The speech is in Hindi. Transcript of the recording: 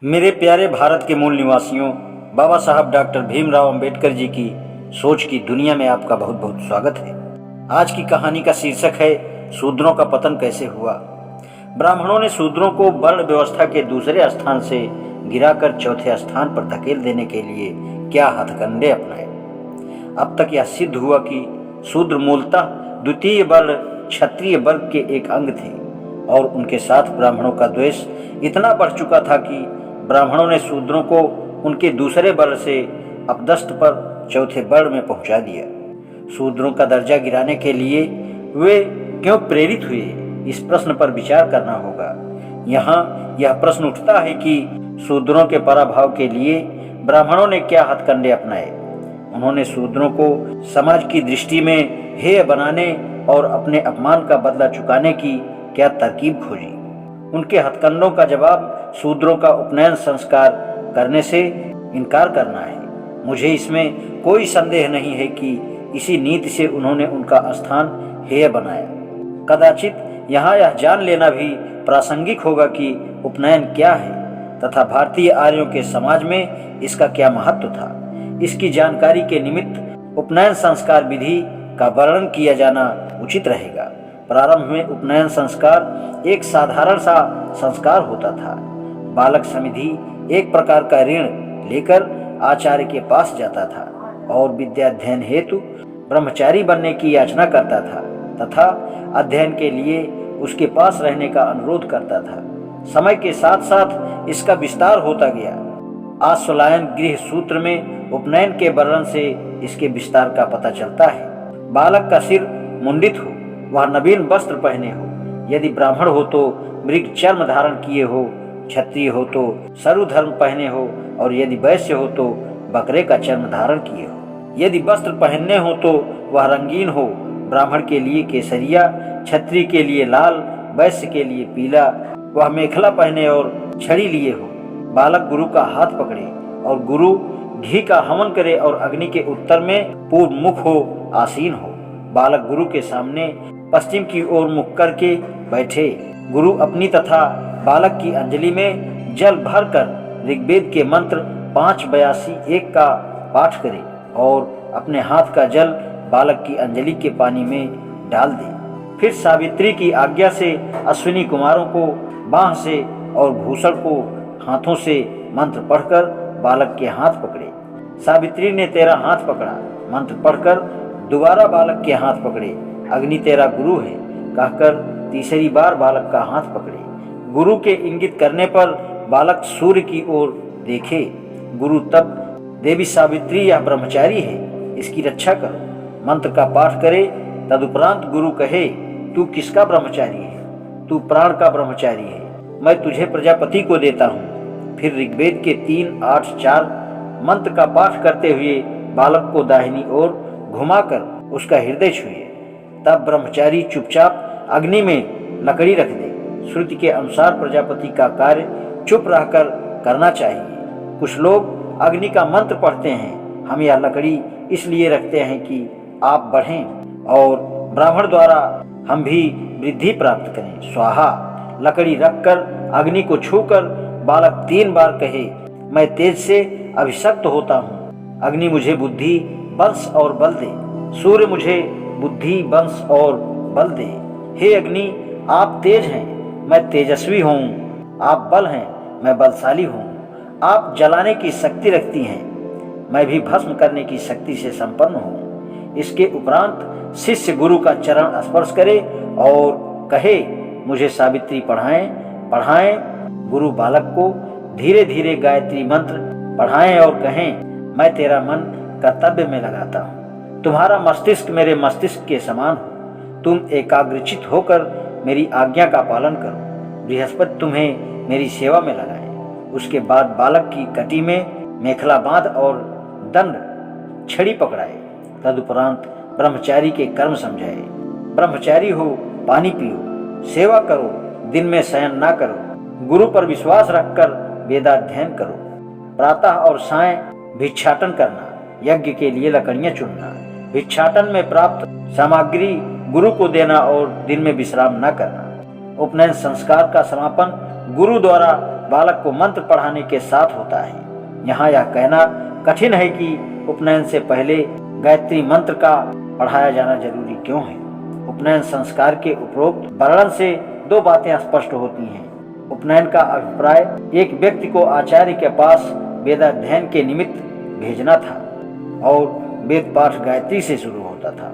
मेरे प्यारे भारत के मूल निवासियों, बाबा साहब डॉक्टर भीमराव अंबेडकर जी की सोच की दुनिया में आपका बहुत बहुत स्वागत है। आज की कहानी का शीर्षक है शूद्रों का पतन कैसे हुआ। ब्राह्मणों ने शूद्रों को वर्ण व्यवस्था के दूसरे स्थान से गिराकर चौथे स्थान पर धकेल देने के लिए क्या हथकंडे अपनाए। अब तक यह सिद्ध हुआ कि शूद्र मूलतः द्वितीय वर्ण क्षत्रिय वर्ग के एक अंग थे और उनके साथ ब्राह्मणों का द्वेष इतना बढ़ चुका था कि ब्राह्मणों ने शूद्रों को उनके दूसरे वर्ण से अपदस्थ पर चौथे वर्ण में पहुंचा दिया। शूद्रों का दर्जा गिराने के लिए वे क्यों प्रेरित हुए, इस प्रश्न पर विचार करना होगा। यहाँ यह प्रश्न उठता है कि शूद्रों के पराभव के लिए ब्राह्मणों ने क्या हथकंडे अपनाए। उन्होंने शूद्रों को समाज की दृष्टि में हेय बनाने और अपने अपमान का बदला चुकाने की क्या तरकीब खोजी। उनके हथकंडों का जवाब शूद्रों का उपनयन संस्कार करने से इनकार करना है। मुझे इसमें कोई संदेह नहीं है कि इसी नीति से उन्होंने उनका स्थान हेय बनाया। कदाचित यहाँ यह जान लेना भी प्रासंगिक होगा कि उपनयन क्या है तथा भारतीय आर्यों के समाज में इसका क्या महत्व था। इसकी जानकारी के निमित्त उपनयन संस्कार विधि का वर्णन किया जाना उचित रहेगा। प्रारंभ में उपनयन संस्कार एक साधारण सा संस्कार होता था। बालक समिधि एक प्रकार का ऋण लेकर आचार्य के पास जाता था और विद्याध्ययन हेतु ब्रह्मचारी बनने की याचना करता था तथा अध्ययन के लिए उसके पास रहने का अनुरोध करता था। समय के साथ साथ इसका विस्तार होता गया। आश्वलायन गृह सूत्र में उपनयन के वर्णन से इसके विस्तार का पता चलता है। बालक का सिर मुंडित हो, वह नवीन वस्त्र पहने हो, यदि ब्राह्मण हो तो मृग चर्म धारण किए हो, क्षत्रिय हो तो सरु धर्म पहने हो और यदि वैश्य हो तो बकरे का चर्म धारण किए हो। यदि वस्त्र पहनने हो तो वह रंगीन हो, ब्राह्मण के लिए केसरिया, क्षत्रिय के लिए लाल, वैश्य के लिए पीला। वह मेखला पहने और छड़ी लिए हो। बालक गुरु का हाथ पकड़े और गुरु घी का हवन करे और अग्नि के उत्तर में पूर्व मुख हो, आसीन हो। बालक गुरु के सामने पश्चिम की ओर मुख करके बैठे। गुरु अपनी तथा बालक की अंजलि में जल भरकर ऋग्वेद के मंत्र 582 का पाठ करे और अपने हाथ का जल बालक की अंजलि के पानी में डाल दे। फिर सावित्री की आज्ञा से अश्विनी कुमारों को बाह से और भूषण को हाथों से मंत्र पढ़कर बालक के हाथ पकड़े। सावित्री ने तेरा हाथ पकड़ा, मंत्र पढ़कर दोबारा बालक के हाथ पकड़े। अग्नि तेरा गुरु है कहकर तीसरी बार बालक का हाथ पकड़े। गुरु के इंगित करने पर बालक सूर्य की ओर देखे। गुरु तब देवी सावित्री यह ब्रह्मचारी है, इसकी रक्षा करो, मंत्र का पाठ करे। तदुपरांत गुरु कहे, तू किसका ब्रह्मचारी है? तू प्राण का ब्रह्मचारी है, मैं तुझे प्रजापति को देता हूँ। फिर ऋग्वेद के 3-8-4 मंत्र का पाठ करते हुए बालक को दाहिनी ओर घुमाकर उसका हृदय छुए। तब ब्रह्मचारी चुपचाप अग्नि में लकड़ी रख दे। श्रुति के अनुसार प्रजापति का कार्य चुप रहकर करना चाहिए। कुछ लोग अग्नि का मंत्र पढ़ते हैं। हम यह लकड़ी इसलिए रखते हैं कि आप बढ़ें और ब्राह्मण द्वारा हम भी वृद्धि प्राप्त करें। स्वाहा। लकड़ी रखकर अग्नि को छूकर बालक 3 बार कहे, मैं तेज से अभिषक्त होता हूँ। अग्नि मुझे बुद्धि, वंश और बल दे। सूर्य मुझे बुद्धि, वंश और बल दे। हे अग्नि, आप तेज हैं, मैं तेजस्वी हूँ। आप बल हैं, मैं बलशाली हूँ। आप जलाने की शक्ति रखती हैं, मैं भी भस्म करने की शक्ति से संपन्न हूँ। इसके उपरांत शिष्य गुरु का चरण स्पर्श करे और कहे, मुझे सावित्री पढ़ाएं। गुरु बालक को धीरे धीरे गायत्री मंत्र पढ़ाएं और कहें, मैं तेरा मन कर्तव्य में लगाता हूँ। तुम्हारा मस्तिष्क मेरे मस्तिष्क के समान हो। तुम एकाग्रचित होकर मेरी आज्ञा का पालन करो। बृहस्पति तुम्हें मेरी सेवा में लगाए। उसके बाद बालक की कटी में मेखला बांध और दंड छड़ी पकड़ाए। तदुपरांत ब्रह्मचारी के कर्म समझाए। ब्रह्मचारी हो, पानी पियो, सेवा करो, दिन में शयन ना करो, गुरु पर विश्वास रखकर वेदाध्ययन करो। प्रातः और सायं भिक्षाटन करना, यज्ञ के लिए लकड़ियां चुनना, भिक्षाटन में प्राप्त सामग्री गुरु को देना और दिन में विश्राम न करना। उपनयन संस्कार का समापन गुरु द्वारा बालक को मंत्र पढ़ाने के साथ होता है। यहाँ यह कहना कठिन है कि उपनयन से पहले गायत्री मंत्र का पढ़ाया जाना जरूरी क्यों है। उपनयन संस्कार के उपरोक्त वर्णन से दो बातें स्पष्ट होती हैं। उपनयन का अभिप्राय एक व्यक्ति को आचार्य के पास वेदाध्ययन के निमित्त भेजना था और वेद पाठ गायत्री से शुरू होता था।